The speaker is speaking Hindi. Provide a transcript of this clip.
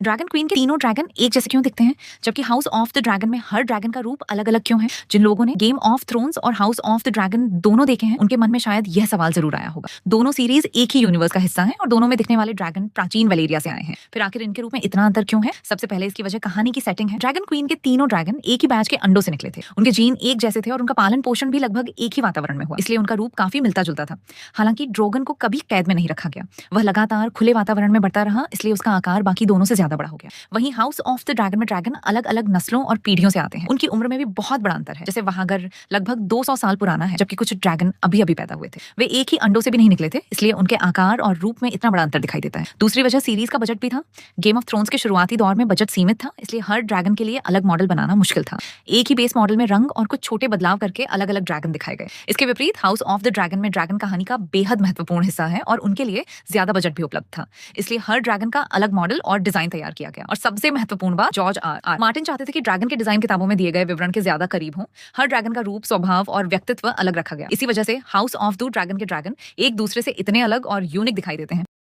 ड्रैगन क्वीन के तीनों ड्रैगन एक जैसे क्यों दिखते हैं, जबकि हाउस ऑफ द ड्रैगन में हर ड्रैगन का रूप अलग अलग क्यों है? जिन लोगों ने गेम ऑफ थ्रोन्स और हाउस ऑफ द ड्रैगन दोनों देखे हैं, उनके मन में शायद यह सवाल जरूर आया होगा। दोनों सीरीज एक ही यूनिवर्स का हिस्सा है और दोनों में दिखने वाले ड्रैगन प्राचीन वलेरिया से आए हैं। फिर आखिर इनके रूप में इतना अंतर क्यों है? सबसे पहले इसकी वजह कहानी की सेटिंग है। ड्रैगन क्वीन के तीनों ड्रैगन एक ही बैच के अंडों से निकले थे। उनके जीन एक जैसे थे और उनका पालन पोषण भी लगभग एक ही वातावरण में हुआ, इसलिए उनका रूप काफी मिलता जुलता था। हालांकि ड्रोगन को कभी कैद में नहीं रखा गया, वह लगातार खुले वातावरण में बढ़ता रहा, इसलिए उसका आकार बाकी दोनों से ज्यादा बड़ा हो गया। वहीं हाउस ऑफ द ड्रैगन में ड्रैगन अलग अलग नस्लों और पीढ़ियों से आते हैं। उनकी उम्र में भी बहुत बड़ा अंतर है। जैसे वहागर लगभग 200 साल पुराना है, जबकि कुछ ड्रैगन अभी अभी पैदा हुए थे। वे एक ही अंडों से भी नहीं निकले थे, इसलिए उनके आकार और रूप में इतना बड़ा अंतर दिखाई देता है। दूसरी वजह सीरीज का बजट भी था। गेम ऑफ थ्रोन्स के शुरुआती दौर में बजट सीमित था, इसलिए हर ड्रैगन के लिए अलग मॉडल बनाना मुश्किल था। एक ही बेस मॉडल में रंग और कुछ छोटे बदलाव करके अलग अलग ड्रैगन दिखाए गए। इसके विपरीत हाउस ऑफ द ड्रैगन में ड्रैगन कहानी का बेहद महत्वपूर्ण हिस्सा है और उनके लिए ज्यादा बजट भी उपलब्ध था, इसलिए हर ड्रैगन का अलग मॉडल और डिजाइन तैयार किया गया। और सबसे महत्वपूर्ण बात, जॉर्ज आर मार्टिन चाहते थे कि ड्रैगन के डिजाइन किताबों में दिए गए विवरण के ज्यादा करीब हों। हर ड्रैगन का रूप, स्वभाव और व्यक्तित्व अलग रखा गया। इसी वजह से हाउस ऑफ द ड्रैगन के ड्रैगन एक दूसरे से इतने अलग और यूनिक दिखाई देते हैं।